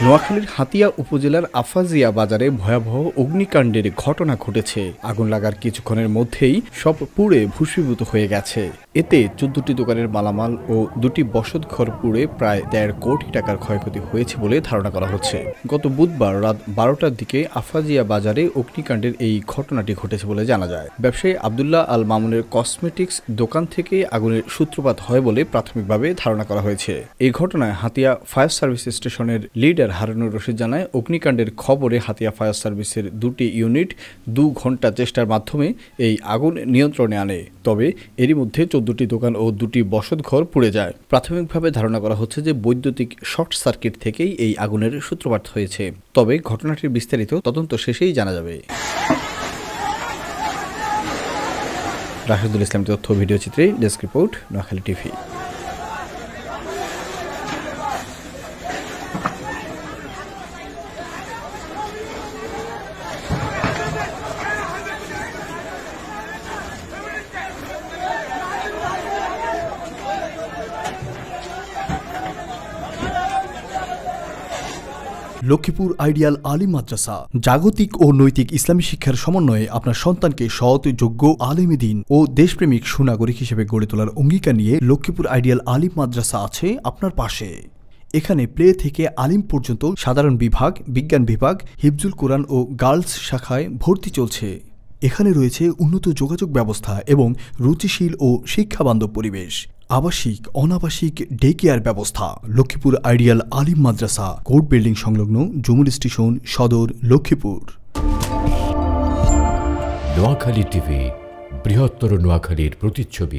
নোয়াখালীর হাতিয়া উপজেলার আফাজিয়া বাজারে ভয়াবহ অগ্নিকাণ্ডের ঘটনা ঘটেছে। আগুন লাগার কিছুক্ষণের মধ্যেই সব পুড়ে ভূষীভূত হয়ে গেছে। এতে ১৪টি দোকানের মালামাল ও ২টি বসতঘর পুড়ে প্রায় ১.৫ কোটি টাকার ক্ষয়ক্ষতি হয়েছে বলে ধারণা করা হচ্ছে। গত বুধবার রাত ১২টার দিকে আফাজিয়া বাজারে অগ্নিকাণ্ডের এই ঘটনাটি ঘটেছে বলে জানা যায়। ব্যবসায়ী আব্দুল্লাহ আল মামুনের কসমেটিক্স দোকান থেকে আগুনের সূত্রপাত হয় বলে প্রাথমিকভাবে ধারণা করা হয়েছে। এই ঘটনায় হাতিয়া ফায়ার সার্ভিস স্টেশনের লিডার হারুনুর রশিদ জানায়, অগ্নিকাণ্ডের খবরে হাতিয়া ফায়ার সার্ভিসের ২টি ইউনিট ২ ঘণ্টা চেষ্টার মাধ্যমে এই আগুন নিয়ন্ত্রণে আনে। তবে এরই মধ্যে ১৪টি দোকান ও ২টি বসতঘর পুড়ে যায়। প্রাথমিকভাবে ধারণা করা হচ্ছে যে বৈদ্যুতিক শর্ট সার্কিট থেকেই এই আগুনের সূত্রপাত হয়েছে। তবে ঘটনাটির বিস্তারিত তদন্ত শেষেই জানা যাবে। রাশেদুল ইসলাম তথ্য ভিডিও চিত্রে, desk report, Noakhali TV. Lakshmipur ideal Alim Madrasa জাগতিক ও নৈতিক ইসলামী শিক্ষার সমন্বয়ে আপনার সন্তানকে সৎ, যোগ্য, আলেম দ্বীন ও দেশপ্রেমিক সুনাগরিক হিসেবে গড়ে তোলার অঙ্গীকার নিয়ে লক্ষ্মীপুর আইডিয়াল আলিম মাদ্রাসা আছে আপনার পাশে। এখানে প্লে থেকে আলিম পর্যন্ত সাধারণ বিভাগ, বিজ্ঞান বিভাগ, হিফজুল কোরআন ও গার্লস শাখায় ভর্তি চলছে। এখানে রয়েছে উন্নত যোগাযোগ ব্যবস্থা এবং রুচিশীল ও শিক্ষাবান্ধব পরিবেশ, আবাসিক, অনাবাসিক ডে কেয়ার ব্যবস্থা। লক্ষ্মীপুর আইডিয়াল আলিম মাদ্রাসা, কোর্ট বিল্ডিং সংলগ্ন, জমুল স্টেশন, সদর, লক্ষ্মীপুর। নোয়াখালী টিভি, বৃহত্তর নোয়াখালীর প্রতিচ্ছবি।